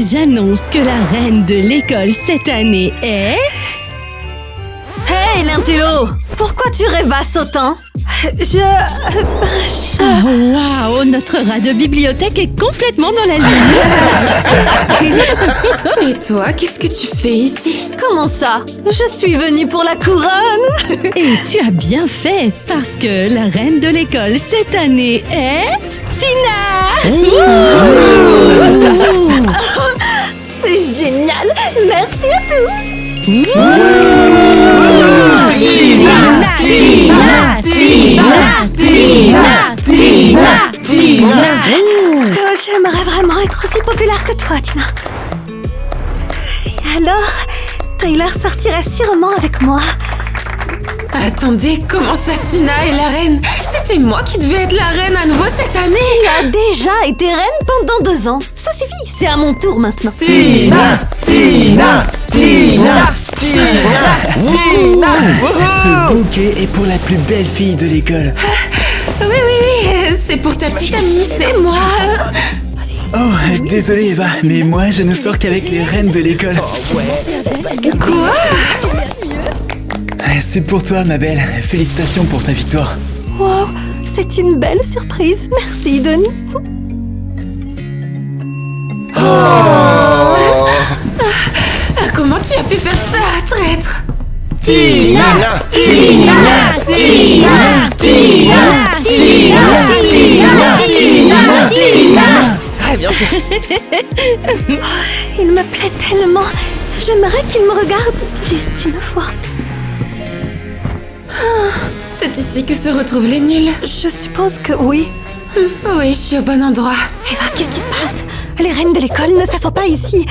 J'annonce que la reine de l'école cette année est... Hey, l'intello! Pourquoi tu rêvasses autant? Ah, waouh! Notre rat de bibliothèque est complètement dans la lune. Et toi, qu'est-ce que tu fais ici? Comment ça? Je suis venue pour la couronne! Et tu as bien fait, parce que la reine de l'école cette année est... Tina! C'est génial! Merci à tous! Tina! J'aimerais vraiment être aussi populaire que toi, Tina. Et alors, Tyler sortirait sûrement avec moi. Attendez, comment ça, Tina est la reine? C'était moi qui devais être la reine à nouveau cette année! Tu as déjà été reine pendant 2 ans. Ça suffit, c'est à mon tour maintenant. Tina! Ce bouquet est pour la plus belle fille de l'école. Oui, c'est pour ta petite amie, c'est moi! Oh, désolé Eva, mais moi je ne sors qu'avec les reines de l'école. Quoi? C'est pour toi ma belle, félicitations pour ta victoire. Wow, c'est une belle surprise. Merci, Denis. Comment tu as pu faire ça, traître? Ah, bien sûr. Il me plaît tellement. J'aimerais qu'il me regarde juste une fois. C'est ici que se retrouvent les nuls. Je suppose que oui. Oui, je suis au bon endroit. Eva, qu'est-ce qui se passe? Les reines de l'école ne s'assoient pas ici.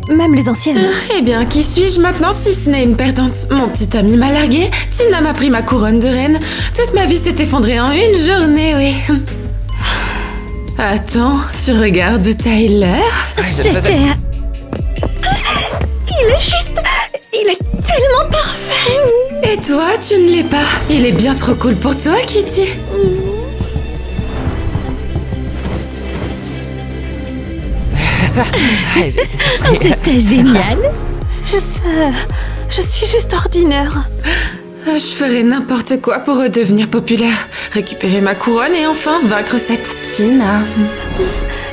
Même les anciennes. Eh bien, qui suis-je maintenant si ce n'est une perdante? Mon petit ami m'a largué, Tina m'a pris ma couronne de reine. Toute ma vie s'est effondrée en une journée, oui. Attends, tu regardes Tyler? C'était... Il est tellement parfait. Et toi, tu ne l'es pas. Il est bien trop cool pour toi, Kitty. C'était génial. Je suis juste ordinaire. Je ferai n'importe quoi pour redevenir populaire, récupérer ma couronne et enfin vaincre cette Tina.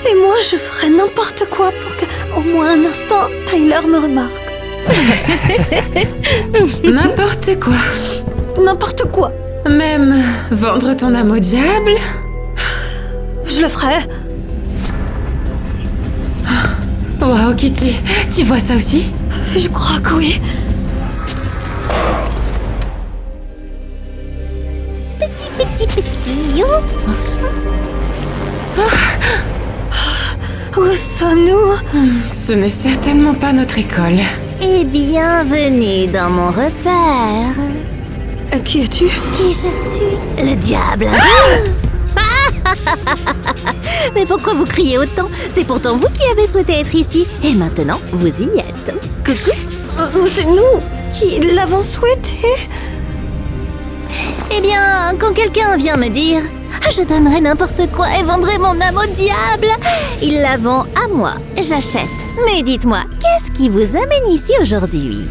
Et moi, je ferais n'importe quoi pour qu'au moins un instant, Tyler me remarque. N'importe quoi. N'importe quoi. Même vendre ton âme au diable? Je le ferai. Wow, Kitty, tu vois ça aussi? Je crois que oui. Petit. Où sommes-nous? Ce n'est certainement pas notre école. Et bienvenue dans mon repère. Qui es-tu? Qui je suis? Le diable. Mais pourquoi vous criez autant? C'est pourtant vous qui avez souhaité être ici. Et maintenant, vous y êtes. Coucou. C'est nous qui l'avons souhaité. Eh bien, quand quelqu'un vient me dire « Je donnerai n'importe quoi et vendrai mon âme au diable !» Ils la vendent à moi. J'achète. Mais dites-moi, qu'est-ce qui vous amène ici aujourd'hui?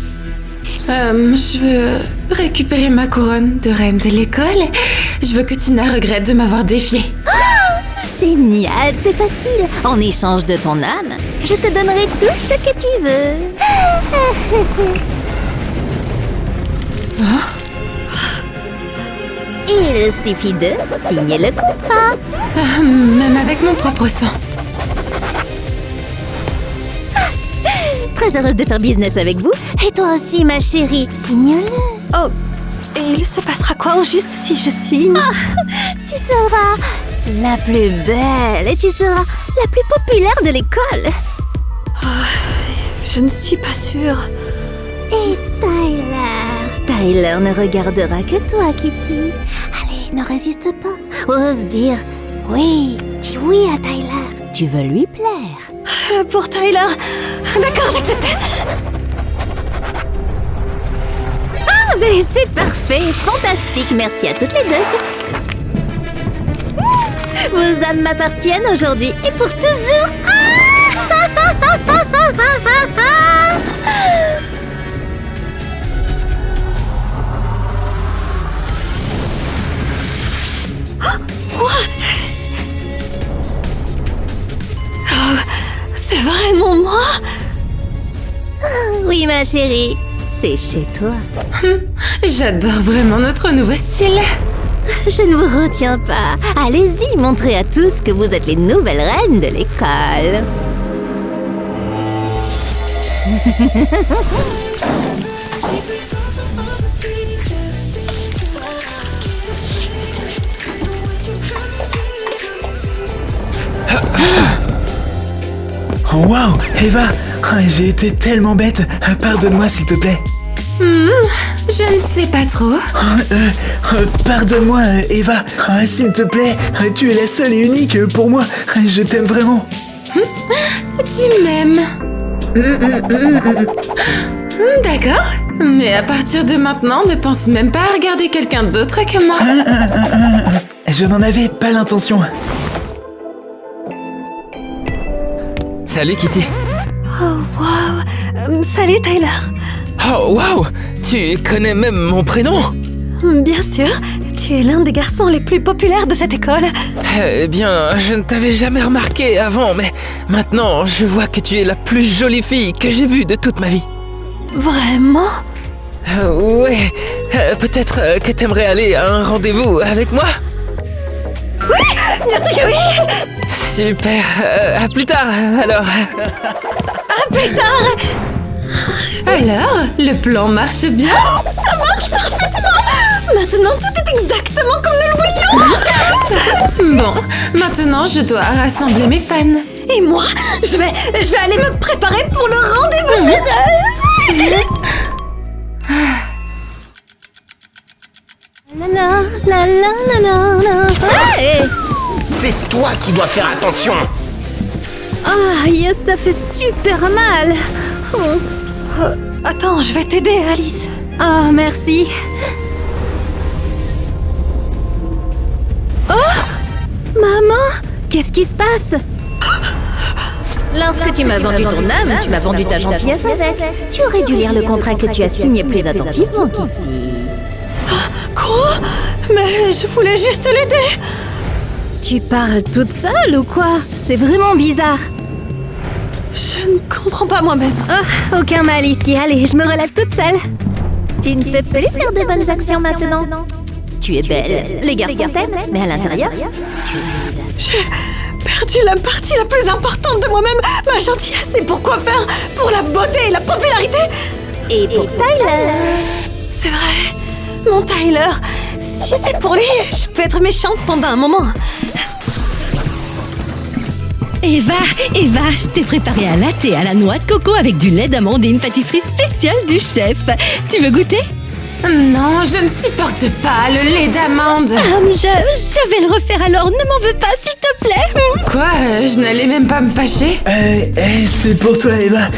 Je veux récupérer ma couronne de reine de l'école. Je veux que Tina regrette de m'avoir défiée. Génial, c'est facile. En échange de ton âme, je te donnerai tout ce que tu veux. Il suffit de signer le contrat. Même avec mon propre sang. Très heureuse de faire business avec vous. Et toi aussi, ma chérie, signe-le. Oh, et il se passera quoi au juste si je signe? Tu seras la plus belle et tu seras la plus populaire de l'école. Je ne suis pas sûre. Et Tyler ne regardera que toi, Kitty. Allez, ne résiste pas. Ose dire oui. Dis oui à Tyler. Tu veux lui plaire. Pour Tyler. D'accord, j'accepte. Ah, mais c'est parfait. Fantastique. Merci à toutes les deux. Vos âmes m'appartiennent aujourd'hui et pour toujours. C'est vraiment moi? Oui, ma chérie, c'est chez toi. J'adore vraiment notre nouveau style. Je ne vous retiens pas. Allez-y, montrez à tous que vous êtes les nouvelles reines de l'école. Waouh, Eva, j'ai été tellement bête. Pardonne-moi s'il te plaît. Je ne sais pas trop. Pardonne-moi, Eva. S'il te plaît, tu es la seule et unique pour moi. Je t'aime vraiment. Tu m'aimes. D'accord. Mais à partir de maintenant, ne pense même pas à regarder quelqu'un d'autre que moi. Je n'en avais pas l'intention. Salut Kitty. Oh, waouh. Salut, Tyler. Oh waouh, tu connais même mon prénom? Bien sûr, tu es l'un des garçons les plus populaires de cette école. Eh bien, je ne t'avais jamais remarqué avant, mais maintenant je vois que tu es la plus jolie fille que j'ai vue de toute ma vie. Vraiment? Ouais, peut-être que t'aimerais aller à un rendez-vous avec moi? Bien sûr que oui. Super, à plus tard alors. À plus tard. Alors, le plan marche bien? Ça marche parfaitement. Maintenant, tout est exactement comme nous le voulions. Bon, maintenant je dois rassembler mes fans. Et moi, je vais aller me préparer pour le rendez-vous. La la la la la la. Hey! C'est toi qui dois faire attention. Ah, yes, ça fait super mal. Attends, je vais t'aider, Alice. Ah, merci. Oh! Maman, qu'est-ce qui se passe? Lorsque tu m'as vendu ton âme, tu m'as vendu ta gentillesse avec. Tu aurais dû lire le contrat que tu as signé plus attentivement, Kitty. Quoi? Mais je voulais juste l'aider. Tu parles toute seule ou quoi? C'est vraiment bizarre. Je ne comprends pas moi-même. Oh, aucun mal ici. Allez, je me relève toute seule. Tu ne peux plus faire de bonnes actions maintenant. Tu es belle. Les garçons t'aiment, mais à l'intérieur, tu es vide. J'ai perdu la partie la plus importante de moi-même, ma gentillesse. Et pour quoi faire? Pour la beauté et la popularité? Et pour Tyler. C'est vrai, mon Tyler. Si c'est pour lui, je peux être méchante pendant un moment. Eva, je t'ai préparé un latte à la noix de coco avec du lait d'amande et une pâtisserie spéciale du chef. Tu veux goûter? Non, je ne supporte pas le lait d'amande. Je vais le refaire alors, ne m'en veux pas s'il te plaît. Quoi? Je n'allais même pas me fâcher. C'est pour toi, Eva.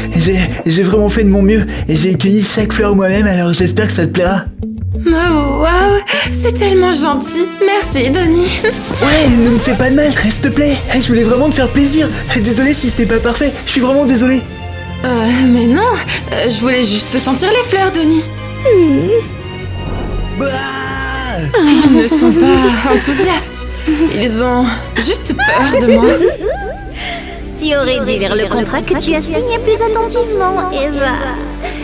J'ai vraiment fait de mon mieux et j'ai cueilli chaque fleur moi-même, alors j'espère que ça te plaira. Oh, waouh, c'est tellement gentil. Merci, Donnie. Ouais, ne me fais pas de mal, s'il te plaît. Je voulais vraiment te faire plaisir. Désolé si c'était pas parfait, je suis vraiment désolé. Mais non, je voulais juste sentir les fleurs, Donnie. Ils ne sont pas enthousiastes. Ils ont juste peur de moi. Tu aurais dû lire le contrat que tu as signé plus attentivement, Eva.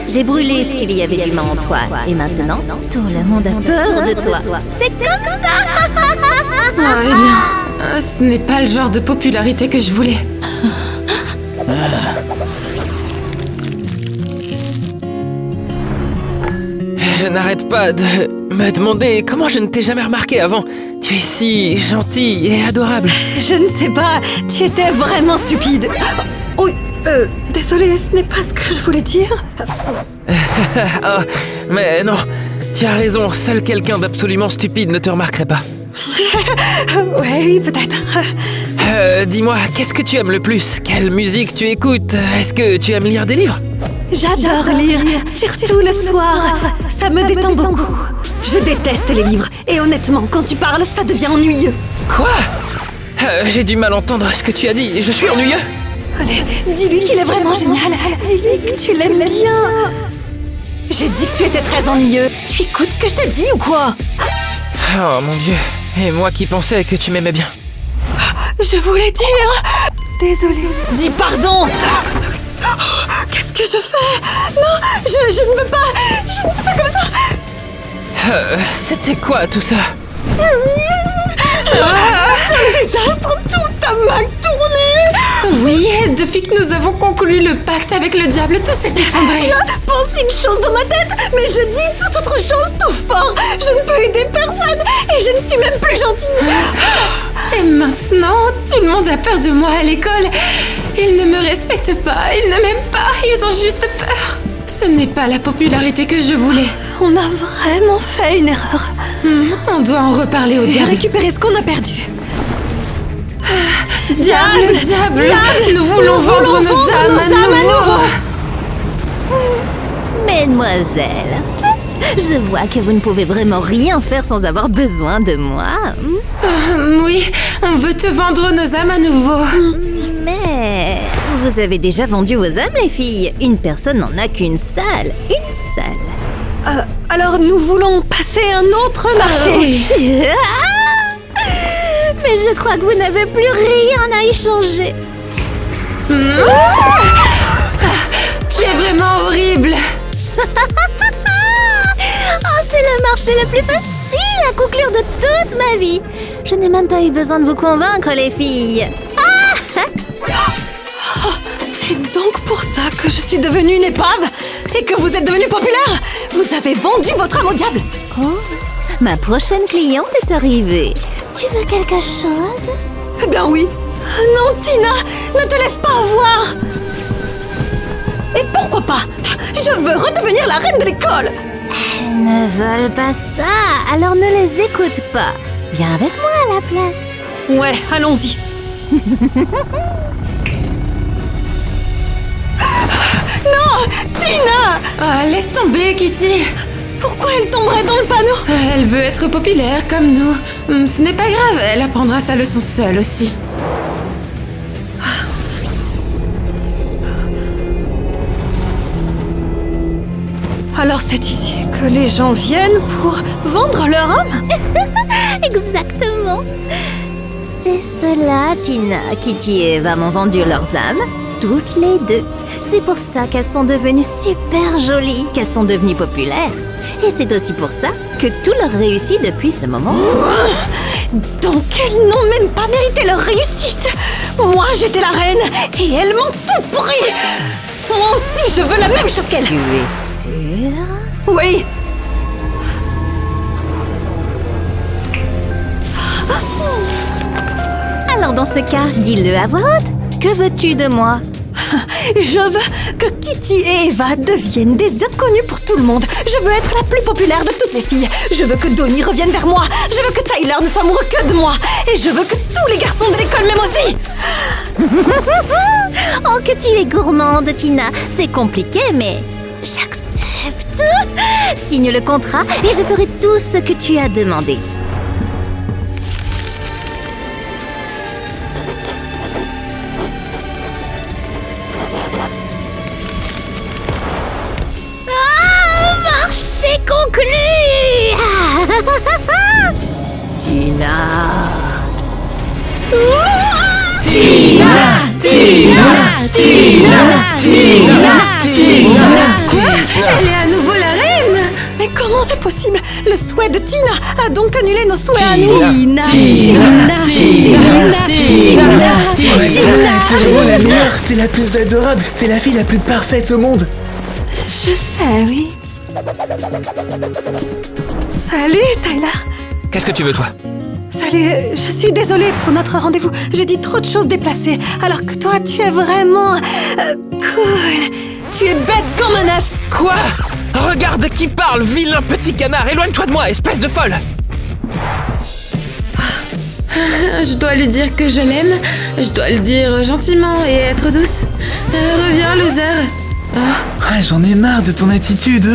J'ai brûlé ce qu'il y avait d'humain en toi. Et maintenant, tout le monde a peur de toi. C'est comme ça. Eh bien, ce n'est pas le genre de popularité que je voulais. Je n'arrête pas de me demander comment je ne t'ai jamais remarqué avant. Tu es si gentille et adorable. Je ne sais pas, tu étais vraiment stupide. Oui, désolée, ce n'est pas ce que je voulais dire. Ah, mais non, tu as raison, seul quelqu'un d'absolument stupide ne te remarquerait pas. Oui, peut-être. Dis-moi, qu'est-ce que tu aimes le plus? Quelle musique tu écoutes? Est-ce que tu aimes lire des livres? J'adore lire, surtout le soir. Ça me détend beaucoup. Je déteste les livres. Et honnêtement, quand tu parles, ça devient ennuyeux. Quoi? J'ai du mal à entendre ce que tu as dit. Je suis ennuyeux? Allez, dis-lui qu'il est vraiment génial. Dis-lui que tu l'aimes bien. J'ai dit que tu étais très ennuyeux. Tu écoutes ce que je te dis ou quoi? Oh mon Dieu. Et moi qui pensais que tu m'aimais bien. Je voulais dire désolée. Dis pardon. Qu'est-ce que je fais? Non, je ne veux pas. Je ne suis pas comme ça. C'était quoi tout ça? C'est un désastre. Tout a mal tourné. Oui, depuis que nous avons conclu le pacte avec le diable, tout s'est effondré. Je pense une chose dans ma tête, mais je dis toute autre chose tout fort. Je ne peux aider personne et je ne suis même plus gentille. Et maintenant, tout le monde a peur de moi à l'école. Ils ne me respectent pas, ils ne m'aiment pas, ils ont juste peur. Ce n'est pas la popularité que je voulais. On a vraiment fait une erreur. On doit en reparler au Et diable. récupérer ce qu'on a perdu. Diable, nous voulons vendre nos âmes à nouveau. Mesdemoiselles, je vois que vous ne pouvez vraiment rien faire sans avoir besoin de moi. Oui, on veut te vendre nos âmes à nouveau. Mais vous avez déjà vendu vos âmes, les filles. Une personne n'en a qu'une seule. Une seule. Alors nous voulons passer un autre marché. Oui. Mais je crois que vous n'avez plus rien à échanger. Tu es vraiment horrible. Oh, c'est le marché le plus facile à conclure de toute ma vie. Je n'ai même pas eu besoin de vous convaincre, les filles. C'est donc pour ça que je suis devenue une épave et que vous êtes devenue populaire. Vous avez vendu votre âme au diable. Oh, ma prochaine cliente est arrivée. Tu veux quelque chose? Eh bien oui. Non, Tina, ne te laisse pas avoir. Et pourquoi pas? Je veux redevenir la reine de l'école. Elles ne veulent pas ça, alors ne les écoute pas. Viens avec moi à la place. Ouais, allons-y. Non, Tina! Ah, laisse tomber, Kitty. Pourquoi elle tomberait dans le panneau? Elle veut être populaire comme nous. Ce n'est pas grave, elle apprendra sa leçon seule aussi. Alors c'est ici que les gens viennent pour vendre leur âme? Exactement. C'est cela, Tina. Kitty et Eva m'ont vendu leurs âmes, toutes les deux. C'est pour ça qu'elles sont devenues super jolies, qu'elles sont devenues populaires. Et c'est aussi pour ça que tout leur réussit depuis ce moment. Donc elles n'ont même pas mérité leur réussite. Moi j'étais la reine et elles m'ont tout pris. Moi aussi je veux la même chose qu'elles. Tu es sûre? Oui. Alors dans ce cas, dis-le à voix haute. Que veux-tu de moi? Je veux que Kitty et Eva deviennent des inconnus pour tout le monde. Je veux être la plus populaire de toutes les filles. Je veux que Donnie revienne vers moi. Je veux que Tyler ne soit amoureux que de moi. Et je veux que tous les garçons de l'école m'aiment aussi. Oh, que tu es gourmande, Tina. C'est compliqué, mais j'accepte. Signe le contrat et je ferai tout ce que tu as demandé. Marché conclu. Tina. Quoi? Elle est à nouveau la reine? Mais comment c'est possible? Le souhait de Tina a donc annulé nos souhaits à nous. T'es vraiment la meilleure, t'es la plus adorable, t'es la fille la plus parfaite au monde. Je sais, oui. Salut, Tyler. Qu'est-ce que tu veux, toi? Salut, je suis désolée pour notre rendez-vous. J'ai dit trop de choses déplacées, alors que toi, tu es vraiment... cool. Tu es bête comme un œuf. Quoi? Regarde qui parle, vilain petit canard! Éloigne-toi de moi, espèce de folle! Je dois lui dire que je l'aime. Je dois le dire gentiment et être douce. Reviens, loser. Ah, j'en ai marre de ton attitude.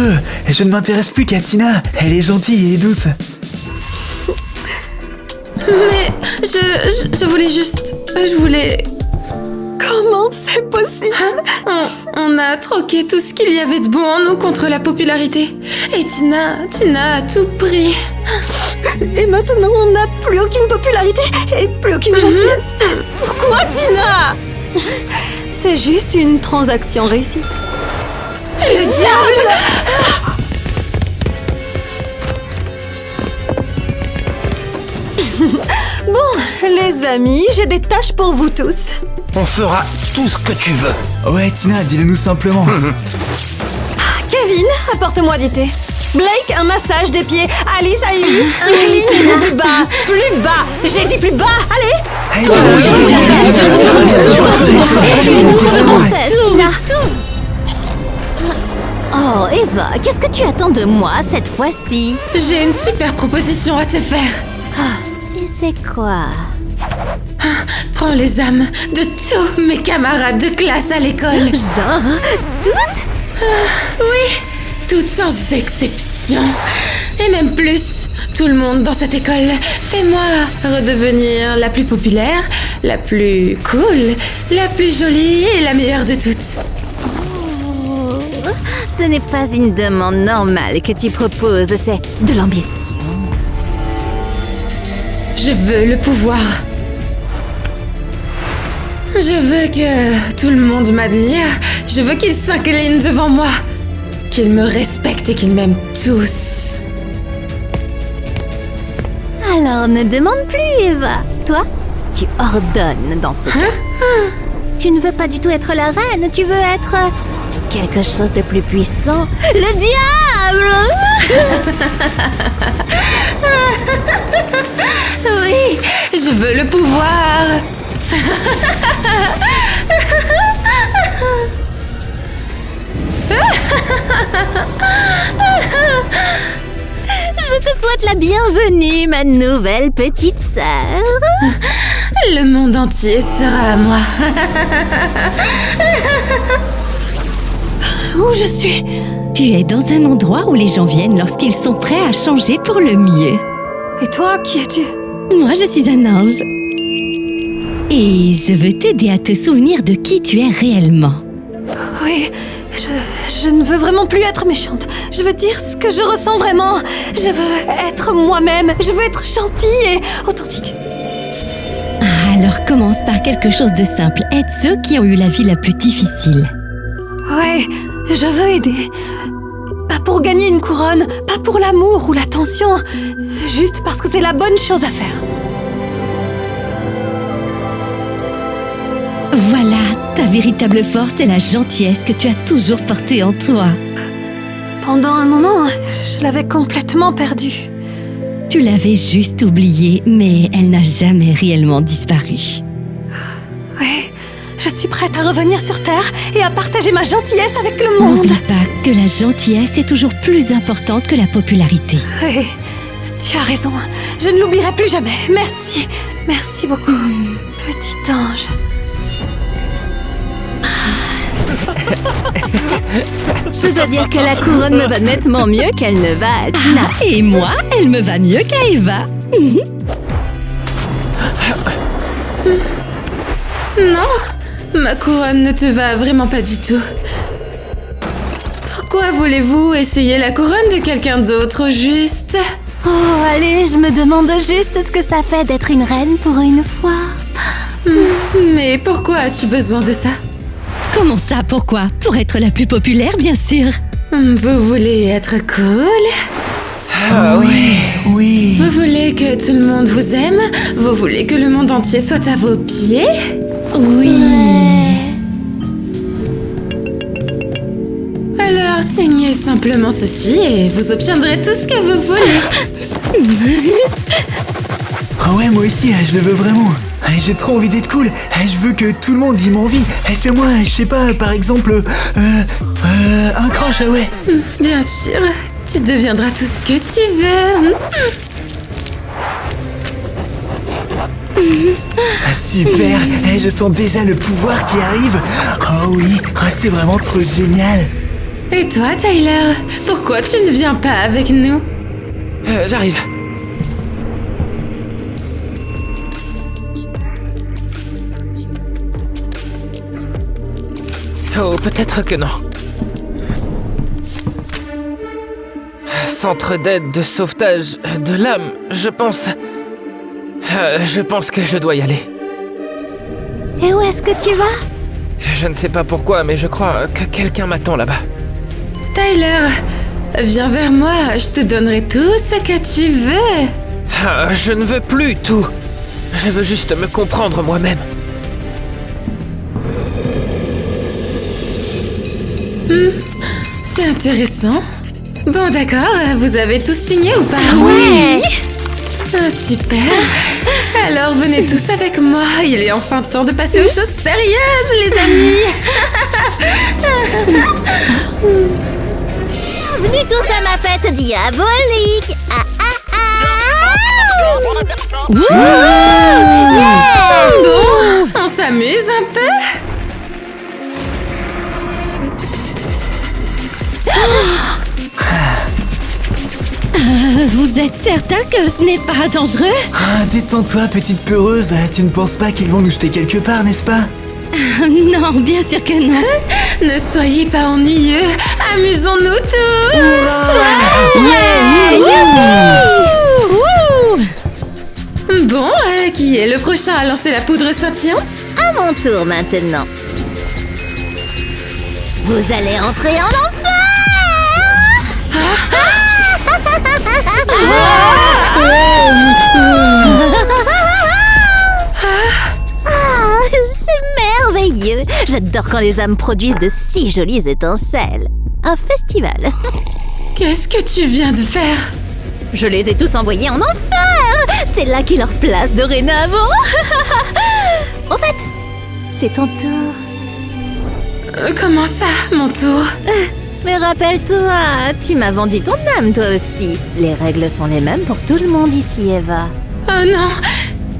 Je ne m'intéresse plus qu'à Tina. Elle est gentille et douce. Mais je voulais juste... Je voulais... Comment c'est possible? On a troqué tout ce qu'il y avait de bon en nous contre la popularité. Et Tina a tout pris. Et maintenant, on n'a plus aucune popularité et plus aucune gentillesse. Pourquoi, Tina? C'est juste une transaction réussie. Le diable! Bon, les amis, j'ai des tâches pour vous tous. On fera tout ce que tu veux. Ouais, Tina, dis-le-nous simplement. Kevin, apporte-moi du thé. Blake, un massage des pieds. Alice, Ivy, inclinez-vous plus bas. Plus bas. J'ai dit plus bas. Allez. Princesse, Tina. Oh, Eva, qu'est-ce que tu attends de moi cette fois-ci? J'ai une super proposition à te faire. Et c'est quoi? Prends les âmes de tous mes camarades de classe à l'école. Genre, toutes? Oui, toutes sans exception. Et même plus, tout le monde dans cette école. Fais-moi redevenir la plus populaire, la plus cool, la plus jolie et la meilleure de toutes. Ce n'est pas une demande normale que tu proposes, c'est de l'ambition. Je veux le pouvoir. Je veux que tout le monde m'admire. Je veux qu'ils s'inclinent devant moi. Qu'ils me respectent et qu'ils m'aiment tous. Alors ne demande plus, Eva. Toi, tu ordonnes dans ce cas. Tu ne veux pas du tout être la reine, tu veux être quelque chose de plus puissant. Le diable! Oui, je veux le pouvoir. Je te souhaite la bienvenue, ma nouvelle petite sœur. Le monde entier sera à moi. Où je suis? Tu es dans un endroit où les gens viennent lorsqu'ils sont prêts à changer pour le mieux. Et toi, qui es-tu? Moi, je suis un ange. Et je veux t'aider à te souvenir de qui tu es réellement. Oui, je ne veux vraiment plus être méchante. Je veux dire ce que je ressens vraiment. Je veux être moi-même. Je veux être gentille et authentique. Alors commence par quelque chose de simple. Aide ceux qui ont eu la vie la plus difficile. Ouais, je veux aider. Pas pour gagner une couronne, pas pour l'amour ou l'attention. Juste parce que c'est la bonne chose à faire. Voilà, ta véritable force est la gentillesse que tu as toujours portée en toi. Pendant un moment, je l'avais complètement perdue. Tu l'avais juste oubliée, mais elle n'a jamais réellement disparu. Ouais, je suis prête à revenir sur Terre et à partager ma gentillesse avec le monde. N'oublie pas que la gentillesse est toujours plus importante que la popularité. Ouais, tu as raison. Je ne l'oublierai plus jamais. Merci. Merci beaucoup, petit ange. Je dois dire que la couronne me va nettement mieux qu'elle ne va à Tina. Et moi, elle me va mieux qu'à Eva. Non, ma couronne ne te va vraiment pas du tout. Pourquoi voulez-vous essayer la couronne de quelqu'un d'autre au juste? Oh, allez, je me demande juste ce que ça fait d'être une reine pour une fois. Mais pourquoi as-tu besoin de ça? Comment ça, pourquoi? Pour être la plus populaire, bien sûr. Vous voulez être cool? Ah oui, oui. Vous voulez que tout le monde vous aime? Vous voulez que le monde entier soit à vos pieds? Oui. Alors, signez simplement ceci et vous obtiendrez tout ce que vous voulez. Ah ouais, moi aussi, je le veux vraiment. J'ai trop envie d'être cool. Je veux que tout le monde y m'envie. Fais-moi, je sais pas, par exemple, un crush, ah ouais. Bien sûr, tu deviendras tout ce que tu veux. Ah, super. Je sens déjà le pouvoir qui arrive. Oh oui, c'est vraiment trop génial. Et toi, Tyler, pourquoi tu ne viens pas avec nous? J'arrive. Oh, peut-être que non. Centre d'aide de sauvetage de l'âme, je pense... je pense que je dois y aller. Et où est-ce que tu vas? Je ne sais pas pourquoi, mais je crois que quelqu'un m'attend là-bas. Tyler, viens vers moi, je te donnerai tout ce que tu veux. Ah, je ne veux plus tout. Je veux juste me comprendre moi-même. C'est intéressant. Bon, d'accord, vous avez tous signé ou pas? Ouais. Ah, super. Alors venez tous avec moi, il est enfin temps de passer aux choses sérieuses, les amis. Bienvenue tous à ma fête diabolique. Ah ah ah. Bon, on s'amuse un peu? Vous êtes certain que ce n'est pas dangereux? Ah, détends-toi, petite peureuse. Tu ne penses pas qu'ils vont nous jeter quelque part, n'est-ce pas? Non, bien sûr que non. Ne soyez pas ennuyeux, amusons-nous tous. Bon, qui est le prochain à lancer la poudre scintillante? À mon tour maintenant. Vous allez entrer en enfer. Ah, c'est merveilleux. J'adore quand les âmes produisent de si jolies étincelles. Un festival. Qu'est-ce que tu viens de faire? Je les ai tous envoyés en enfer. C'est là qu'est leur place dorénavant. Au fait, c'est ton tour. Comment ça, mon tour? Mais rappelle-toi, tu m'as vendu ton âme toi aussi. Les règles sont les mêmes pour tout le monde ici, Eva. Oh non,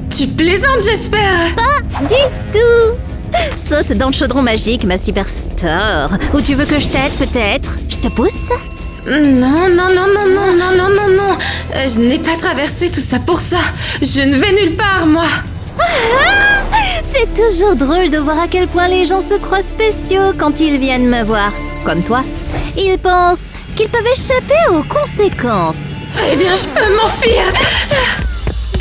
tu plaisantes, j'espère. Pas du tout. Saute dans le chaudron magique, ma superstar. Ou tu veux que je t'aide peut-être? Je te pousse? Non. Je n'ai pas traversé tout ça pour ça. Je ne vais nulle part, moi. C'est toujours drôle de voir à quel point les gens se croient spéciaux quand ils viennent me voir. Comme toi. Ils pensent qu'ils peuvent échapper aux conséquences. Eh bien, je peux m'enfuir.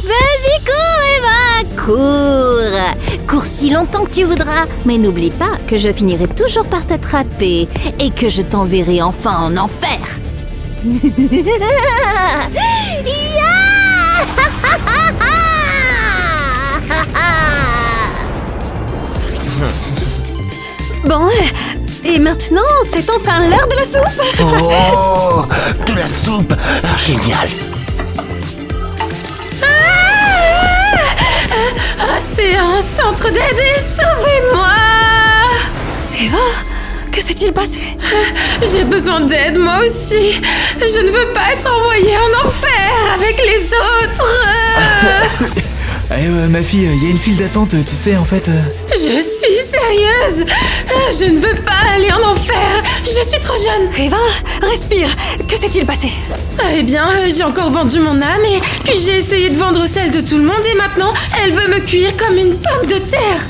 Vas-y, cours, Eva, cours. Cours si longtemps que tu voudras. Mais n'oublie pas que je finirai toujours par t'attraper et que je t'enverrai enfin en enfer. Bon, et maintenant, c'est enfin l'heure de la soupe. Oh, de la soupe. Ah, génial. C'est un centre d'aide et sauvez-moi. Eva, que s'est-il passé? J'ai besoin d'aide, moi aussi. Je ne veux pas être envoyée en enfer avec les autres. Ma fille, il y a une file d'attente, tu sais, en fait... Je suis sérieuse. Je ne veux pas aller en enfer. Je suis trop jeune. Eva, respire. Que s'est-il passé? Eh bien, j'ai encore vendu mon âme et puis j'ai essayé de vendre celle de tout le monde et maintenant, elle veut me cuire comme une pomme de terre.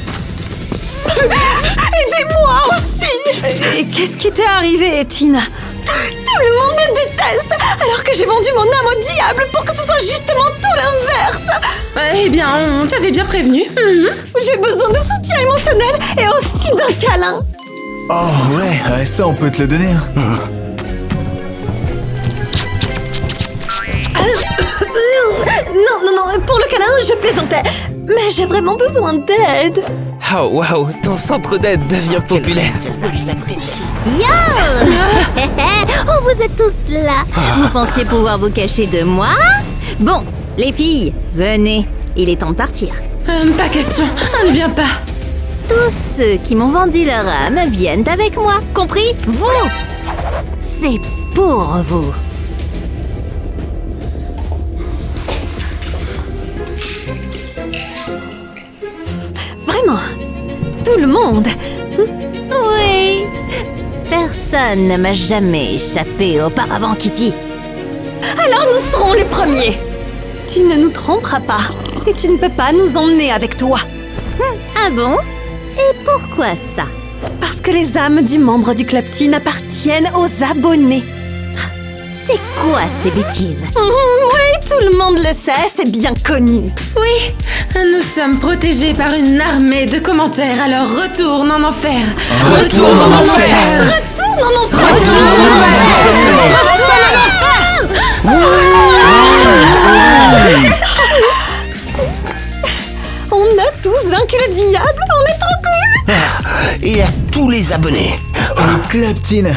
Aidez-moi aussi. Et qu'est-ce qui t'est arrivé, Tina? Tout le monde me déteste, alors que j'ai vendu mon âme au diable pour que ce soit justement tout l'inverse. Eh bien, on t'avait bien prévenu. J'ai besoin de soutien émotionnel et aussi d'un câlin. Oh ouais, ça on peut te le donner. Hein. Non, pour le câlin, je plaisantais. Mais j'ai vraiment besoin d'aide. Oh waouh, ton centre d'aide devient populaire. Yo. Oh, vous êtes tous là. Vous pensiez pouvoir vous cacher de moi? Bon, les filles, venez. Il est temps de partir. Pas question, on ne vient pas. Tous ceux qui m'ont vendu leur âme viennent avec moi. Compris? Vous! C'est pour vous. Vraiment? Tout le monde? Oui. Personne ne m'a jamais échappé auparavant, Kitty. Alors nous serons les premiers. Tu ne nous tromperas pas. Et tu ne peux pas nous emmener avec toi. Ah bon? Et pourquoi ça? Parce que les âmes du membre du Club Teen appartiennent aux abonnés. C'est quoi ces bêtises? Oui, tout le monde le sait, c'est bien connu. Oui, nous sommes protégés par une armée de commentaires, alors retourne en enfer. Retourne en enfer. Retourne en enfer. On a tous vaincu le diable, on est trop cool. Et à tous les abonnés. Au club, Tina.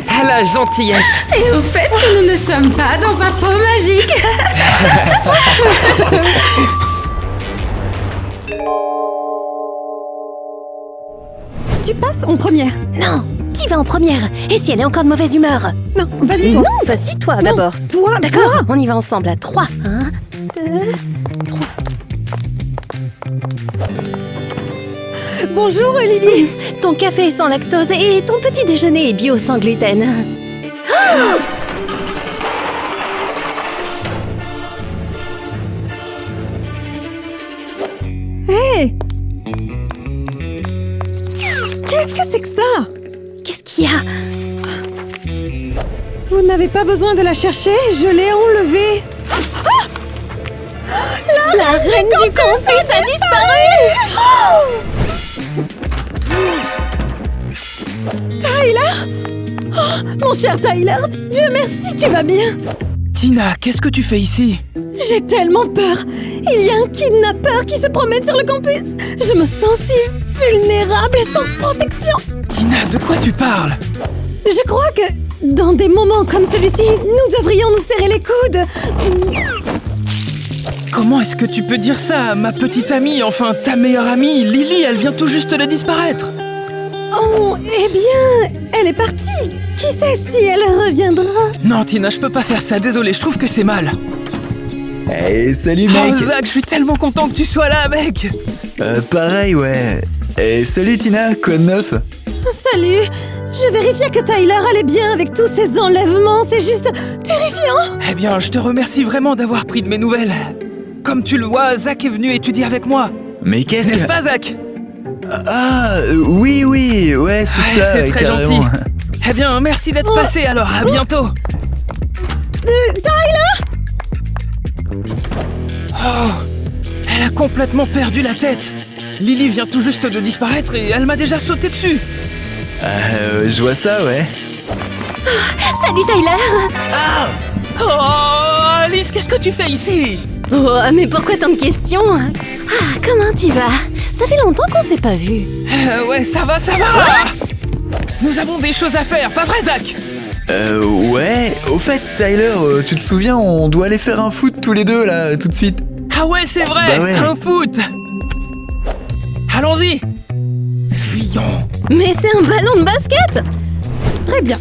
À la gentillesse. Et au fait que nous ne sommes pas dans un pot magique. Tu passes en première. Non, t'y vas en première. Et si elle est encore de mauvaise humeur? Non, vas-y toi. Non, vas-y toi d'abord. Toi, D'accord, toi. on y va ensemble à 3. 1, 2, 3. Bonjour Lily. Ton café est sans lactose et ton petit déjeuner est bio sans gluten. Hé. Qu'est-ce que c'est que ça? Qu'est-ce qu'il y a? Vous n'avez pas besoin de la chercher, je l'ai enlevée. La reine du conseil a disparu! Tyler! Oh, mon cher Tyler, Dieu merci, tu vas bien? Tina, qu'est-ce que tu fais ici? J'ai tellement peur. Il y a un kidnappeur qui se promène sur le campus. Je me sens si vulnérable et sans protection. Tina, de quoi tu parles? Je crois que dans des moments comme celui-ci, nous devrions nous serrer les coudes. Comment est-ce que tu peux dire ça? Ma petite amie, enfin ta meilleure amie, Lily, elle vient tout juste de disparaître. Oh, eh bien, elle est partie. Qui sait si elle reviendra? Non, Tina, je peux pas faire ça, désolé, je trouve que c'est mal. Hey, salut Oh, mec. Zach, je suis tellement content que tu sois là, mec. Pareil, ouais. Et salut Tina, quoi de neuf? Salut. Je vérifiais que Tyler allait bien avec tous ces enlèvements. C'est juste terrifiant. Eh bien, je te remercie vraiment d'avoir pris de mes nouvelles. Comme tu le vois, Zach est venu étudier avec moi. Mais qu'est-ce N'est-ce que... pas, Zach? Ah, oui, ouais, c'est ça, c'est très carrément. gentil. Eh bien, merci d'être passé, alors à bientôt. Oh, elle a complètement perdu la tête. Lily vient tout juste de disparaître et elle m'a déjà sauté dessus. Je vois ça, ouais. Salut Tyler! Oh, Alice, qu'est-ce que tu fais ici? Oh, mais pourquoi tant de questions? Ah, comment tu vas? Ça fait longtemps qu'on s'est pas vus. Ouais, ça va. Nous avons des choses à faire, pas vrai, Zach? Ouais. Au fait, Tyler, tu te souviens, on doit aller faire un foot tous les deux, là, tout de suite. Ah ouais, c'est vrai, Bah ouais. un foot. Allons-y. Fuyons. Mais c'est un ballon de basket! Très bien.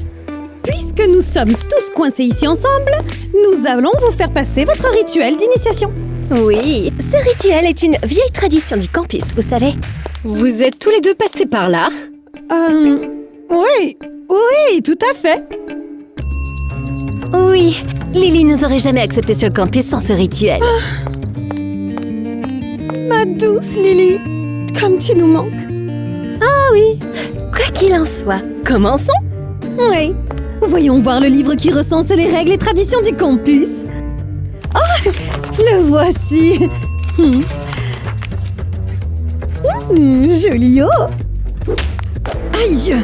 Puisque nous sommes tous coincés ici ensemble, nous allons vous faire passer votre rituel d'initiation. Oui, ce rituel est une vieille tradition du campus, vous savez. Vous êtes tous les deux passés par là? Oui, tout à fait. Oui, Lily nous aurait jamais accepté sur le campus sans ce rituel. Ma douce Lily, comme tu nous manques. Ah oui, quoi qu'il en soit, commençons. Oui. Voyons voir le livre qui recense les règles et traditions du campus. Oh, le voici. Joli, oh. Aïe.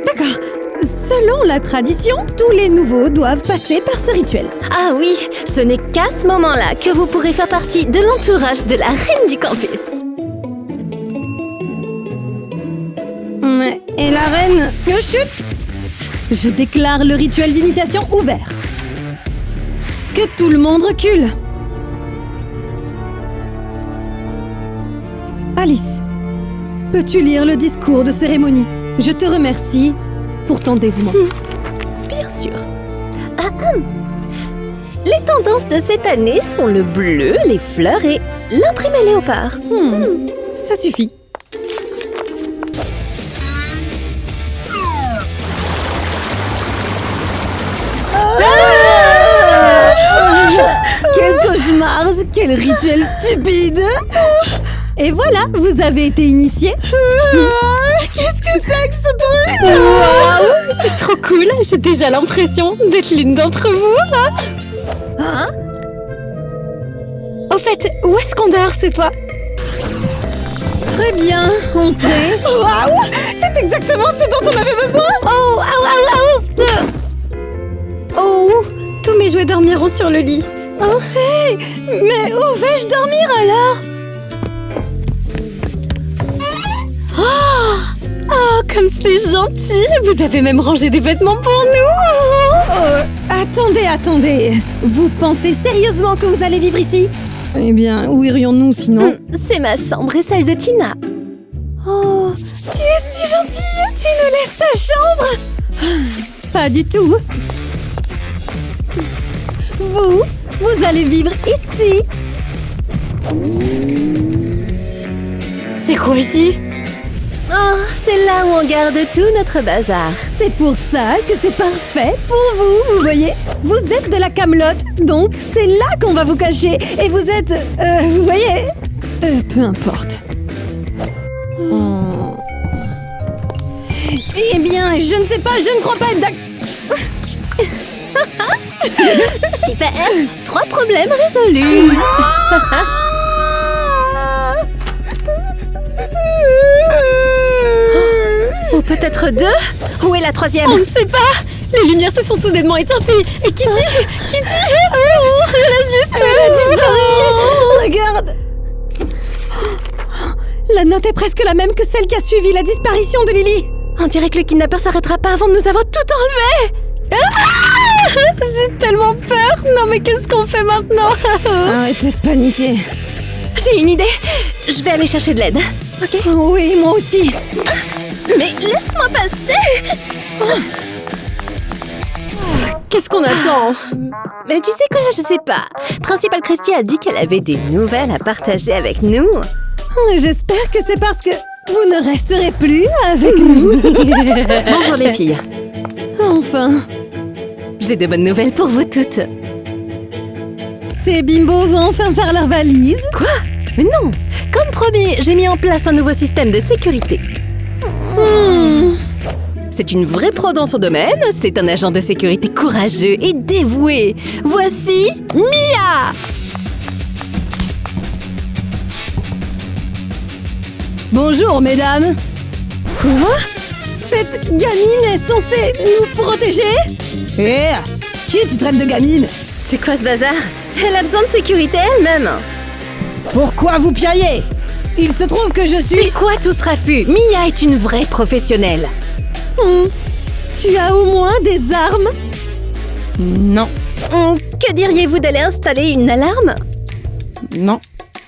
D'accord. Selon la tradition, tous les nouveaux doivent passer par ce rituel. Ah oui, ce n'est qu'à ce moment-là que vous pourrez faire partie de l'entourage de la reine du campus. Et la reine... Chut! Je déclare le rituel d'initiation ouvert. Que tout le monde recule. Alice, peux-tu lire le discours de cérémonie? Je te remercie pour ton dévouement. Bien sûr. Les tendances de cette année sont le bleu, les fleurs et l'imprimé léopard. Ça suffit. Quel cauchemar, quel rituel stupide. Et voilà, vous avez été initiés. Qu'est-ce que c'est que ce truc? C'est trop cool. J'ai déjà l'impression d'être l'une d'entre vous. Hein? Au fait, où est-ce qu'on dort, c'est toi? Très bien, entrez. Waouh! C'est exactement ce dont on avait besoin. Oh, tous mes jouets dormiront sur le lit. Oh, hey! Mais où vais-je dormir alors? Oh, comme c'est gentil! Vous avez même rangé des vêtements pour nous! Attendez. Vous pensez sérieusement que vous allez vivre ici? Eh bien, où irions-nous sinon? C'est ma chambre et celle de Tina. Oh, tu es si gentille! Tu nous laisses ta chambre? Pas du tout! Vous allez vivre ici! C'est quoi ici? Oh, c'est là où on garde tout notre bazar. C'est pour ça que c'est parfait pour vous, vous voyez? Vous êtes de la Camelote, donc c'est là qu'on va vous cacher. Et vous êtes... vous voyez? Peu importe. Eh bien, je ne sais pas, je ne crois pas être d'accord... Super. 3 problèmes résolus. Ou peut-être 2? Où est la 3e? On ne sait pas. Les lumières se sont soudainement éteintes et Kitty oh, elle a disparu. Regarde. La note est presque la même que celle qui a suivi la disparition de Lily. On dirait que le kidnappeur s'arrêtera pas avant de nous avoir tout enlevé. J'ai tellement peur. Non mais qu'est-ce qu'on fait maintenant? Arrêtez de paniquer. J'ai une idée. Je vais aller chercher de l'aide. Ok? Oui, moi aussi. Mais laisse-moi passer. Qu'est-ce qu'on attend? Mais tu sais quoi, je sais pas. Principal Christie a dit qu'elle avait des nouvelles à partager avec nous. J'espère que c'est parce que vous ne resterez plus avec nous. Bonjour les filles. Enfin. J'ai de bonnes nouvelles pour vous toutes. Ces bimbos vont enfin faire leur valise. Quoi? Mais non. Comme promis, j'ai mis en place un nouveau système de sécurité. C'est une vraie pro dans son domaine. C'est un agent de sécurité courageux et dévoué. Voici Mia. Bonjour, mesdames. Quoi? Cette gamine est censée nous protéger? Hé! Qui tu traites de gamine? C'est quoi ce bazar? Elle a besoin de sécurité elle-même. Pourquoi vous piaillez? Il se trouve que je suis... C'est quoi tout ce raffut? Mia est une vraie professionnelle. Tu as au moins des armes? Non. Que diriez-vous d'aller installer une alarme? Non.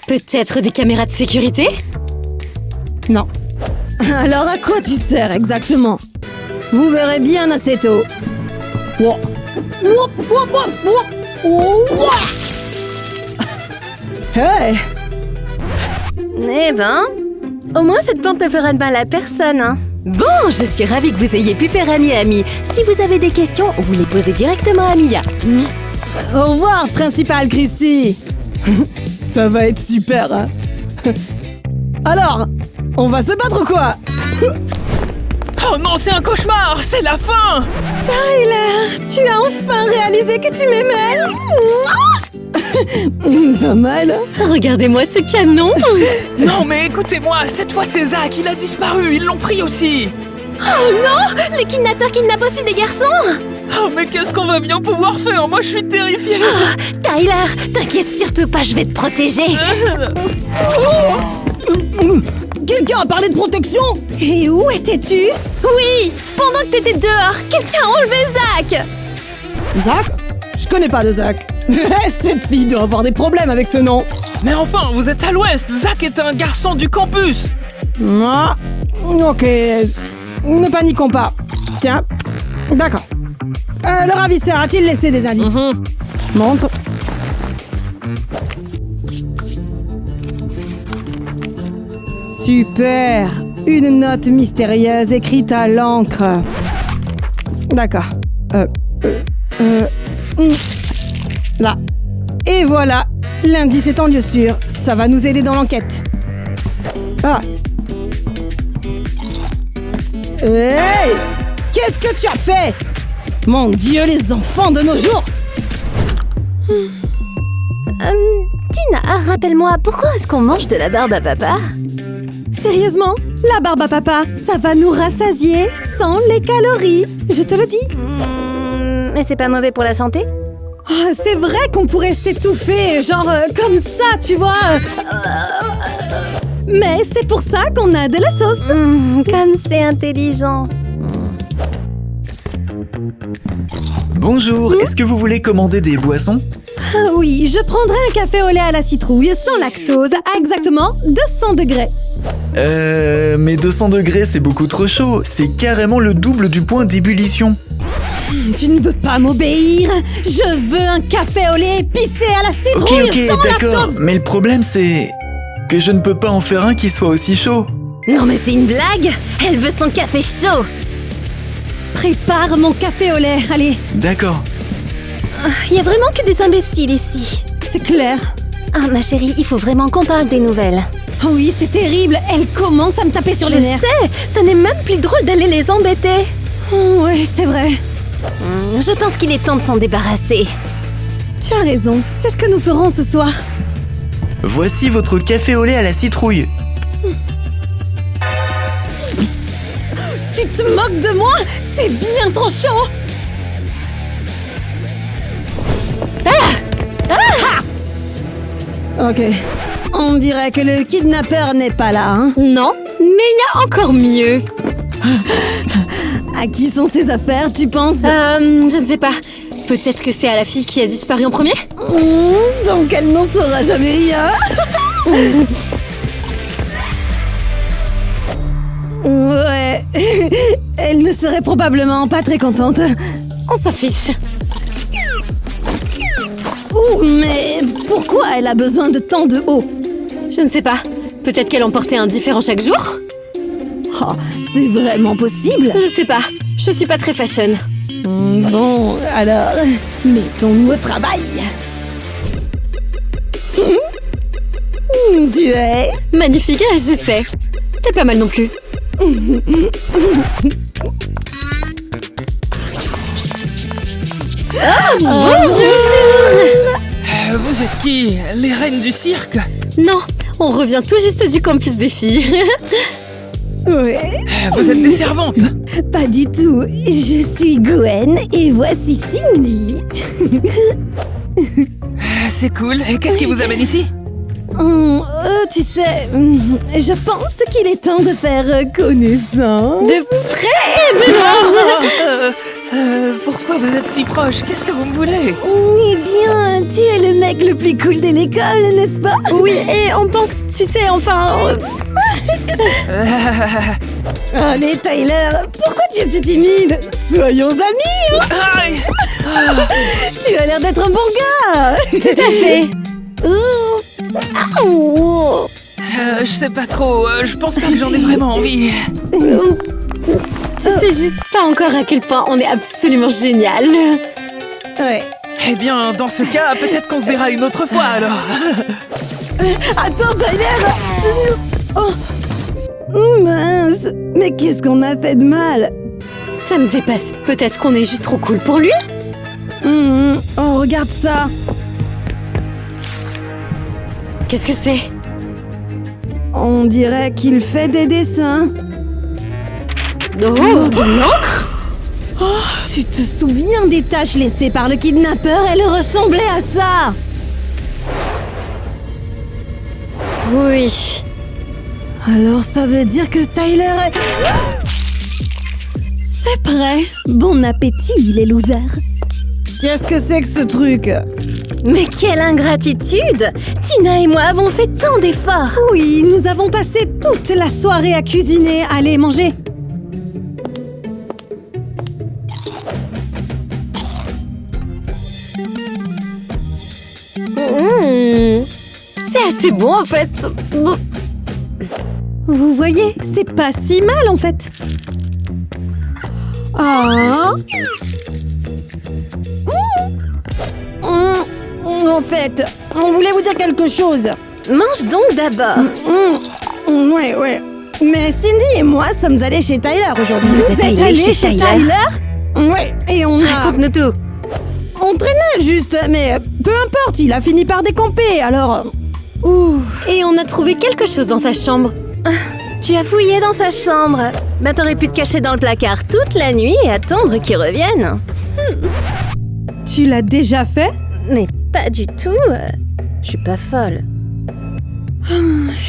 Peut-être des caméras de sécurité? Non. Alors à quoi tu sers exactement? Vous verrez bien assez tôt. Hey! Eh ben, au moins cette plante ne fera de mal à personne, hein. Bon, je suis ravie que vous ayez pu faire ami-ami. Si vous avez des questions, vous les posez directement à Mia. Au revoir, Principal Christie. Ça va être super, hein. Alors, on va se battre ou quoi? Oh non, c'est un cauchemar! C'est la fin! Tyler, tu as enfin réalisé que tu m'aimais. Pas mal. Regardez-moi ce canon. Non mais écoutez-moi, cette fois c'est Zach, il a disparu, ils l'ont pris aussi! Oh non! Les kidnappeurs kidnappent aussi des garçons! Oh mais qu'est-ce qu'on va bien pouvoir faire? Moi je suis terrifiée! Tyler, t'inquiète surtout pas, je vais te protéger! Quelqu'un a parlé de protection? Et où étais-tu? Oui! Pendant que t'étais dehors, quelqu'un a enlevé Zach! Zach? Je connais pas de Zach. Cette fille doit avoir des problèmes avec ce nom. Mais enfin, vous êtes à l'ouest! Zach est un garçon du campus! Ah, ok. Ne paniquons pas. Tiens. D'accord. Le ravisseur a-t-il laissé des indices? Montre. Super. Une note mystérieuse écrite à l'encre. D'accord. Là. Et voilà. L'indice est en lieu sûr. Ça va nous aider dans l'enquête. Ah. Hey! qu'est-ce que tu as fait? Mon Dieu, les enfants de nos jours! Tina, rappelle-moi, pourquoi est-ce qu'on mange de la barbe à papa? Sérieusement, la barbe à papa, ça va nous rassasier sans les calories. Je te le dis. Mais c'est pas mauvais pour la santé? Oh, c'est vrai qu'on pourrait s'étouffer, genre comme ça, tu vois. Mais c'est pour ça qu'on a de la sauce. Comme c'est intelligent. Bonjour, est-ce que vous voulez commander des boissons? Ah oui, je prendrai un café au lait à la citrouille sans lactose à exactement 200 degrés. Mais 200 degrés, c'est beaucoup trop chaud. C'est carrément le double du point d'ébullition. Tu ne veux pas m'obéir? Je veux un café au lait épicé à la citrouille sans d'accord. lactose. Mais le problème, c'est que je ne peux pas en faire un qui soit aussi chaud. Non mais c'est une blague! Elle veut son café chaud! Prépare mon café au lait, allez. D'accord. Il y a vraiment que des imbéciles ici. C'est clair. Ah ma chérie, il faut vraiment qu'on parle des nouvelles. Oui, c'est terrible. Elle commence à me taper sur Je les nerfs. sais, ça n'est même plus drôle d'aller les embêter. Oui, c'est vrai. Je pense qu'il est temps de s'en débarrasser. Tu as raison. C'est ce que nous ferons ce soir. Voici votre café au lait à la citrouille. Tu te moques de moi? C'est bien trop chaud. Ok. On dirait que le kidnappeur n'est pas là, hein? Non, mais il y a encore mieux. À qui sont ces affaires, tu penses? Je ne sais pas. Peut-être que c'est à la fille qui a disparu en premier? Donc elle n'en saura jamais rien. Ouais. Elle ne serait probablement pas très contente. On s'en fiche. Mais pourquoi elle a besoin de tant de eau? Je ne sais pas. Peut-être qu'elle emportait un différent chaque jour? Oh, c'est vraiment possible? Je sais pas. Je suis pas très fashion. Bon, alors, mettons-nous au travail. Tu es? Magnifique, je sais. T'es pas mal non plus. Vous êtes qui? Les reines du cirque? Non, on revient tout juste du campus des filles. Ouais. Vous êtes des servantes? Pas du tout. Je suis Gwen et voici Cindy. C'est cool. Et qu'est-ce qui vous amène ici? Tu sais, je pense qu'il est temps de faire connaissance. De près? Pourquoi vous êtes si proches? Qu'est-ce que vous me voulez? Eh bien, tu es le mec le plus cool de l'école, n'est-ce pas? Oui, et on pense, tu sais, enfin... Allez, Tyler, pourquoi tu es si timide? Soyons amis, hein? Aïe! Tu as l'air d'être un bon gars. Tout à fait. Je sais pas trop. Je pense pas que j'en ai vraiment envie. Tu sais juste pas encore à quel point on est absolument génial. Ouais. Eh bien, dans ce cas, peut-être qu'on se verra une autre fois alors. Attends, Tyler. Mince. Mais qu'est-ce qu'on a fait de mal? Ça me dépasse. Peut-être qu'on est juste trop cool pour lui. Oh, regarde ça. Qu'est-ce que c'est? On dirait qu'il fait des dessins. Oh, de l'encre? Tu te souviens des taches laissées par le kidnappeur? Elles ressemblaient à ça. Oui. Alors ça veut dire que Tyler est... C'est prêt. Bon appétit, les losers. Qu'est-ce que c'est que ce truc? Mais quelle ingratitude! Tina et moi avons fait tant d'efforts! Oui, nous avons passé toute la soirée à cuisiner. Allez, manger. C'est assez bon en fait. Bon. Vous voyez, c'est pas si mal en fait. Ah. En fait, on voulait vous dire quelque chose. Mange donc d'abord! Ouais. Mais Cindy et moi sommes allés chez Tyler aujourd'hui. Vous êtes allés chez Tyler? Ouais, et on a... Raconte-nous tout. On traînait juste, mais peu importe, il a fini par décamper, alors... Ouh. Et on a trouvé quelque chose dans sa chambre. Tu as fouillé dans sa chambre. Ben t'aurais pu te cacher dans le placard toute la nuit et attendre qu'il revienne. Tu l'as déjà fait? Mais pas du tout. Je suis pas folle.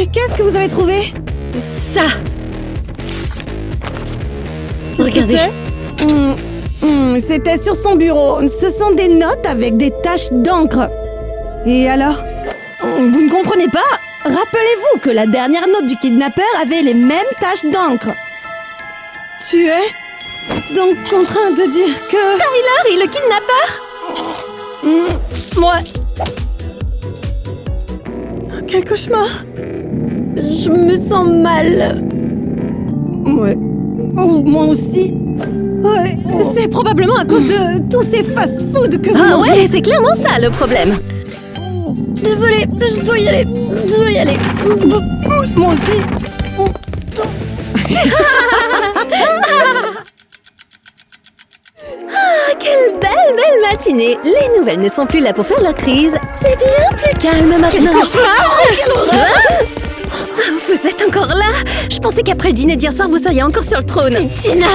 Et qu'est-ce que vous avez trouvé? Ça! Regardez. C'était sur son bureau. Ce sont des notes avec des taches d'encre. Et alors? Vous ne comprenez pas? Rappelez-vous que la dernière note du kidnappeur avait les mêmes taches d'encre. Tu es donc en train de dire que... Tyler est le kidnappeur? Moi... Quel cauchemar. Je me sens mal. Ouais. Oh, moi aussi. Ouais, c'est probablement à cause de tous ces fast-food que vous Ah mangez. ouais, c'est clairement ça le problème. Désolée, je dois y aller. Moi aussi. Ah, quelle belle matinée. Les nouvelles ne sont plus là pour faire leur crise. C'est bien plus calme maintenant. Vous êtes encore là? Je pensais qu'après le dîner d'hier soir, vous seriez encore sur le trône. Tina.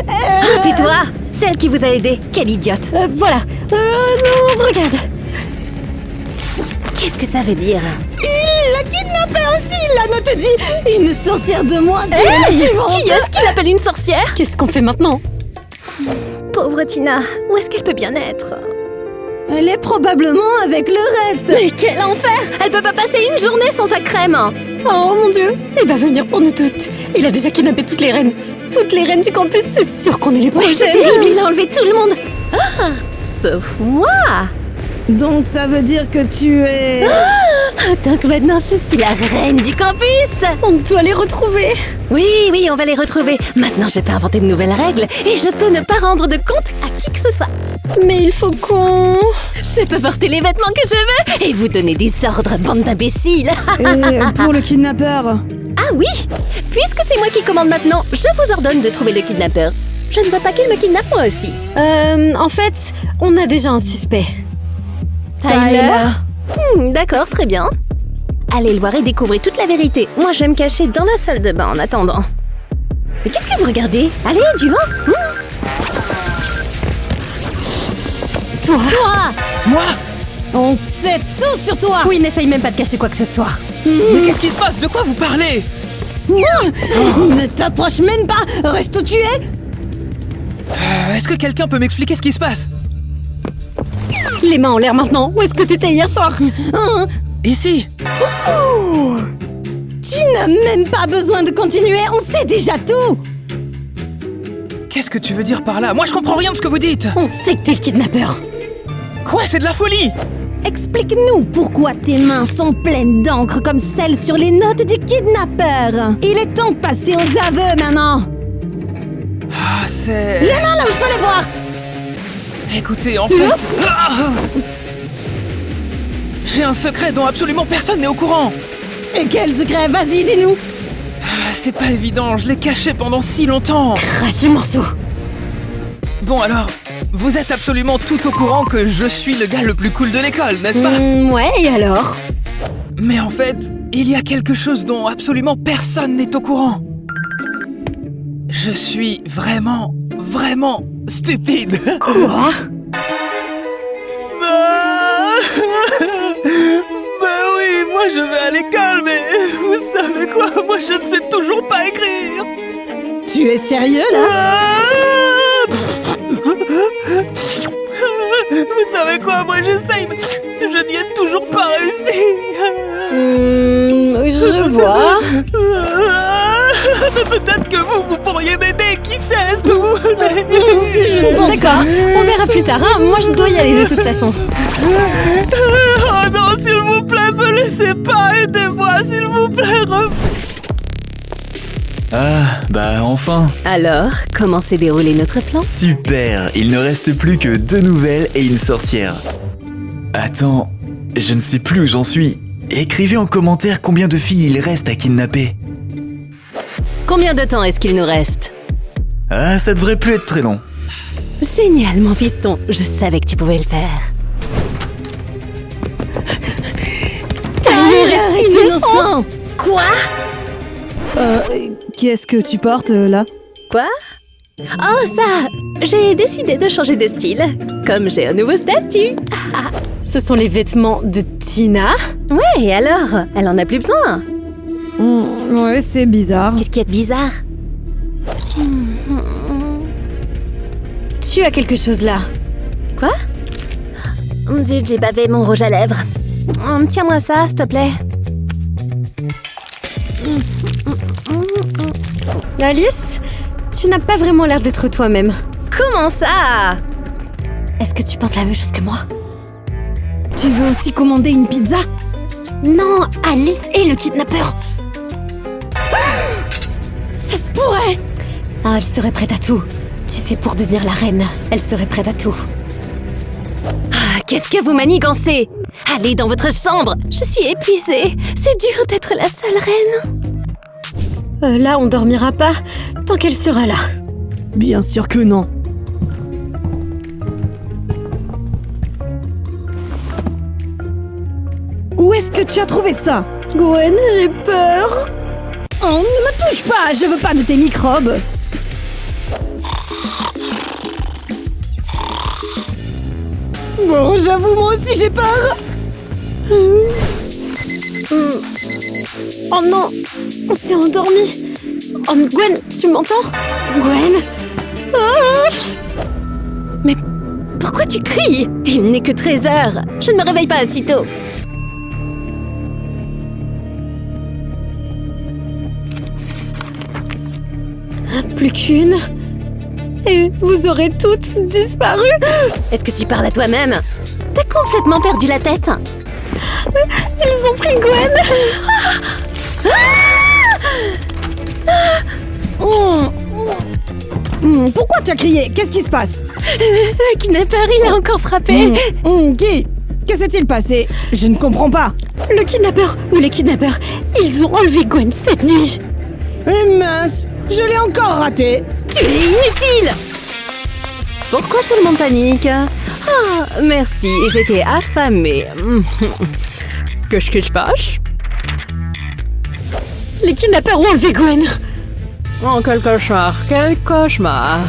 Ah, tais-toi! Celle qui vous a aidé. Quelle idiote. Voilà. Non, regarde. Qu'est-ce que ça veut dire? Il l'a kidnappé aussi, il l'a noté dit. Une sorcière de moi, tu es la suivante. Qui est-ce qui l'appelle une sorcière? Qu'est-ce qu'on fait maintenant? Pauvre Tina, où est-ce qu'elle peut bien être? Elle est probablement avec le reste. Mais quel enfer! Elle peut pas passer une journée sans sa crème! Oh mon Dieu! Il va venir pour nous toutes. Il a déjà kidnappé toutes les reines. Toutes les reines du campus, c'est sûr qu'on est les C'est prochaines. terrible, il a enlevé tout le monde! Ah, sauf moi! Donc ça veut dire que tu es... Donc maintenant, je suis la reine du campus! On doit les retrouver. Oui, on va les retrouver. Maintenant, je peux inventer de nouvelles règles et je peux ne pas rendre de compte à qui que ce soit. Mais il faut qu'on... Je peux porter les vêtements que je veux et vous donner des ordres, bande d'imbéciles! Et pour le kidnappeur? Ah oui! Puisque c'est moi qui commande maintenant, je vous ordonne de trouver le kidnappeur. Je ne veux pas qu'il me kidnappe moi aussi. En fait, on a déjà un suspect. D'accord, très bien. Allez le voir et découvrez toute la vérité. Moi, je vais me cacher dans la salle de bain en attendant. Mais qu'est-ce que vous regardez? Allez, du vent! Toi! Moi? On sait tout sur toi! Oui, n'essaye même pas de cacher quoi que ce soit. Mais qu'est-ce qui se passe? De quoi vous parlez? Ne t'approche même pas! Reste où tu es! Est-ce que quelqu'un peut m'expliquer ce qui se passe? Les mains en l'air maintenant. Où est-ce que t'étais hier soir? Ici? Tu n'as même pas besoin de continuer, on sait déjà tout! Qu'est-ce que tu veux dire par là? Moi, je comprends rien de ce que vous dites! On sait que t'es le kidnappeur. Quoi? C'est de la folie! Explique-nous pourquoi tes mains sont pleines d'encre comme celles sur les notes du kidnappeur! Il est temps de passer aux aveux maintenant! Ah, c'est... Les mains là où je peux les voir! Écoutez, en fait... J'ai un secret dont absolument personne n'est au courant! Et quel secret? Vas-y, dis-nous! C'est pas évident, je l'ai caché pendant si longtemps! Crache le morceau. Bon alors, vous êtes absolument tout au courant que je suis le gars le plus cool de l'école, n'est-ce pas? Ouais, et alors? Mais en fait, il y a quelque chose dont absolument personne n'est au courant. Je suis vraiment stupide. Quoi? Bah oui, moi je vais à l'école, mais vous savez quoi? Moi je ne sais toujours pas écrire. Tu es sérieux là? Vous savez quoi? Moi j'essaye, mais je n'y ai toujours pas réussi. Je vois. Mais peut-être que vous pourriez m'aider, qui sait? Est-ce que vous voulez? Je ne pense pas. On verra plus tard, hein. Moi, je dois y aller de toute façon. Oh non, s'il vous plaît, me laissez pas, aidez-moi, s'il vous plaît. Ah, bah enfin. Alors, comment s'est déroulé notre plan? Super, il ne reste plus que 2 nouvelles et une sorcière. Attends, je ne sais plus où j'en suis. Écrivez en commentaire combien de filles il reste à kidnapper. Combien de temps est-ce qu'il nous reste? Ah, ça devrait plus être très long. Génial, mon fiston. Je savais que tu pouvais le faire. Tyler est innocent. Quoi? Qu'est-ce que tu portes, là? Quoi? Oh, ça! J'ai décidé de changer de style. Comme j'ai un nouveau statut. Ce sont les vêtements de Tina. Ouais, et alors? Elle en a plus besoin. Ouais, c'est bizarre. Qu'est-ce qu'il y a de bizarre? Tu as quelque chose là. Quoi? Zut, j'ai bavé mon rouge à lèvres. Tiens-moi ça, s'il te plaît. Alice, tu n'as pas vraiment l'air d'être toi-même. Comment ça? Est-ce que tu penses la même chose que moi? Tu veux aussi commander une pizza? Non, Alice est le kidnappeur. Ça se pourrait! Ah, elle serait prête à tout. Tu sais, pour devenir la reine, elle serait prête à tout. Ah, qu'est-ce que vous manigancez? Allez dans votre chambre. Je suis épuisée. C'est dur d'être la seule reine. Là, on dormira pas tant qu'elle sera là. Bien sûr que non. Où est-ce que tu as trouvé ça? Gwen, j'ai peur. Oh, ne me touche pas, je veux pas de tes microbes. Bon, j'avoue, moi aussi j'ai peur. Oh non, on s'est endormi. Oh, Gwen, tu m'entends? Gwen? Mais pourquoi tu cries? Il n'est que 13 heures. Je ne me réveille pas aussitôt. Plus qu'une. Et vous aurez toutes disparu. Est-ce que tu parles à toi-même? T'as complètement perdu la tête. Ils ont pris Gwen. Pourquoi tu as crié? Qu'est-ce qui se passe? Le kidnappeur, il a encore frappé. Qui? Que s'est-il passé? Je ne comprends pas. Le kidnappeur ou les kidnappeurs, ils ont enlevé Gwen cette nuit. Mince, je l'ai encore raté. Tu es inutile. Pourquoi tout le monde panique? Ah, merci, j'étais affamée. Qu'est-ce que je passe? Les kidnappeurs ont enlevé Gwen. Oh, quel cauchemar, quel cauchemar.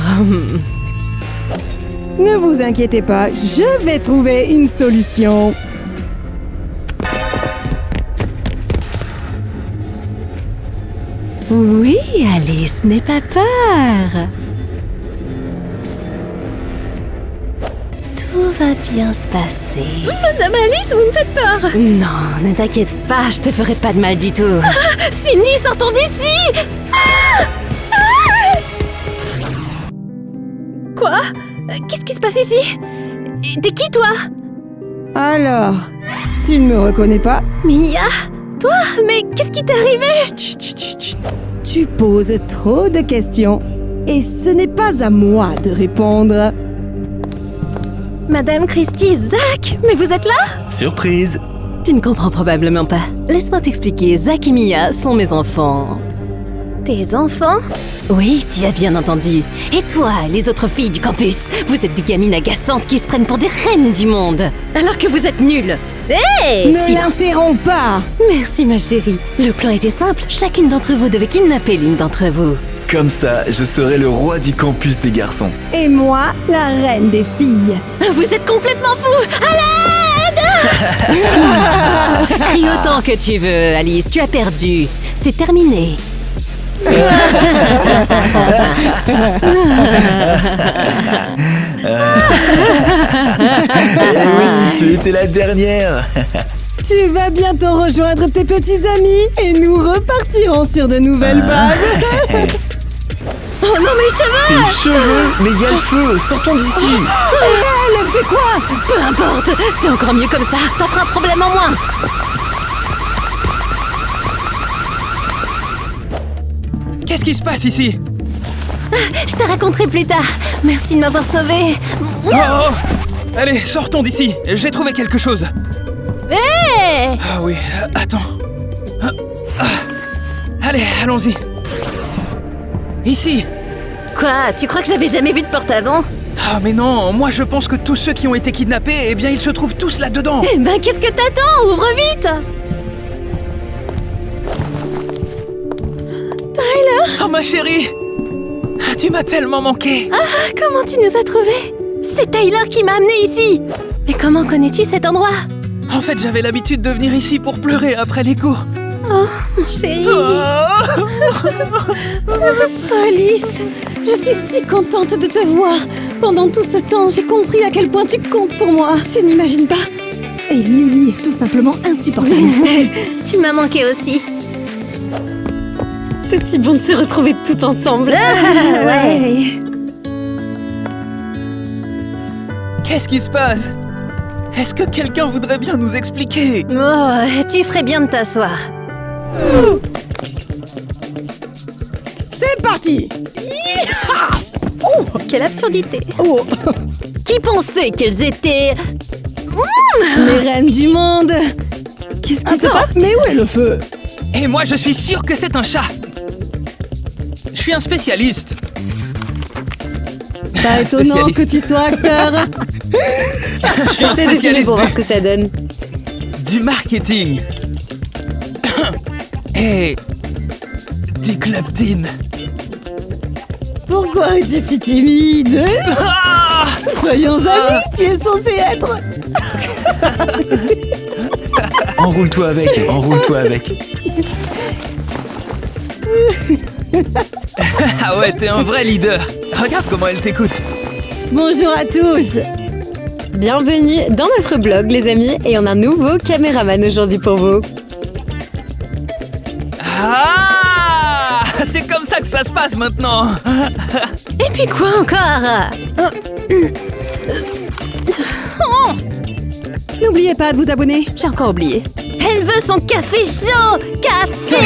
Ne vous inquiétez pas, je vais trouver une solution. Oui, Alice, n'aie pas peur. Tout va bien se passer. Madame Alice, vous me faites peur. Non, ne t'inquiète pas, je te ferai pas de mal du tout. Cindy, sortons d'ici. Quoi? Qu'est-ce qui se passe ici? T'es qui, toi? Alors, tu ne me reconnais pas? Mia? Toi? Mais qu'est-ce qui t'est arrivé? Tu poses trop de questions et ce n'est pas à moi de répondre. Madame Christie, Zach, mais vous êtes là? Surprise! Tu ne comprends probablement pas. Laisse-moi t'expliquer, Zach et Mia sont mes enfants. Tes enfants? Oui, tu as bien entendu. Et toi, les autres filles du campus, vous êtes des gamines agaçantes qui se prennent pour des reines du monde, alors que vous êtes nulles. Hé! Ne l'interromps pas! Merci ma chérie. Le plan était simple, chacune d'entre vous devait kidnapper l'une d'entre vous. Comme ça, je serai le roi du campus des garçons. Et moi, la reine des filles. Vous êtes complètement fous! À l'aide! Crie autant que tu veux, Alice, tu as perdu. C'est terminé. Eh oui, tu étais la dernière. Tu vas bientôt rejoindre tes petits amis et nous repartirons sur de nouvelles bases. Oh non, mes cheveux! Tes cheveux? Mais il y a le feu, sortons d'ici. Elle fait quoi? Peu importe, c'est encore mieux comme ça fera un problème en moins. Qu'est-ce qui se passe ici? Je te raconterai plus tard. Merci de m'avoir sauvée. Oh, oh. Allez, sortons d'ici. J'ai trouvé quelque chose. Hé! Ah oui, attends. Allez, allons-y. Ici. Quoi? Tu crois que j'avais jamais vu de porte avant? Ah mais non, moi je pense que tous ceux qui ont été kidnappés, eh bien ils se trouvent tous là-dedans. Eh ben, qu'est-ce que t'attends? Ouvre vite! Oh ma chérie, tu m'as tellement manqué. Comment tu nous as trouvés? C'est Tyler qui m'a amené ici! Mais comment connais-tu cet endroit? En fait, j'avais l'habitude de venir ici pour pleurer après les cours. Oh, mon chéri! Alice, je suis si contente de te voir. Pendant tout ce temps, j'ai compris à quel point tu comptes pour moi. Tu n'imagines pas? Et Lily est tout simplement insupportable. Tu m'as manqué aussi. C'est si bon de se retrouver tout ensemble. Ouais. Qu'est-ce qui se passe? Est-ce que quelqu'un voudrait bien nous expliquer? Oh, tu ferais bien de t'asseoir. C'est parti. Quelle absurdité! Oh, Qui pensait qu'elles étaient... les reines du monde. Qu'est-ce qui se passe? Mais où est le feu? Et moi je suis sûr que c'est un chat. Je suis un spécialiste. Pas étonnant Spécialiste. que tu sois acteur. Je suis un J'essaie de filmer spécialiste pour voir ce que ça donne. du marketing. Et du club teen. Pourquoi es-tu si timide? Ah Soyons amis, tu es censé être. Enroule-toi avec, enroule-toi avec. Ah ouais, t'es un vrai leader. Regarde comment elle t'écoute. Bonjour à tous. Bienvenue dans notre blog, les amis, et on a un nouveau caméraman aujourd'hui pour vous. Ah, c'est comme ça que ça se passe maintenant. Et puis quoi encore? N'oubliez pas de vous abonner. J'ai encore oublié. Elle veut son café chaud! Café!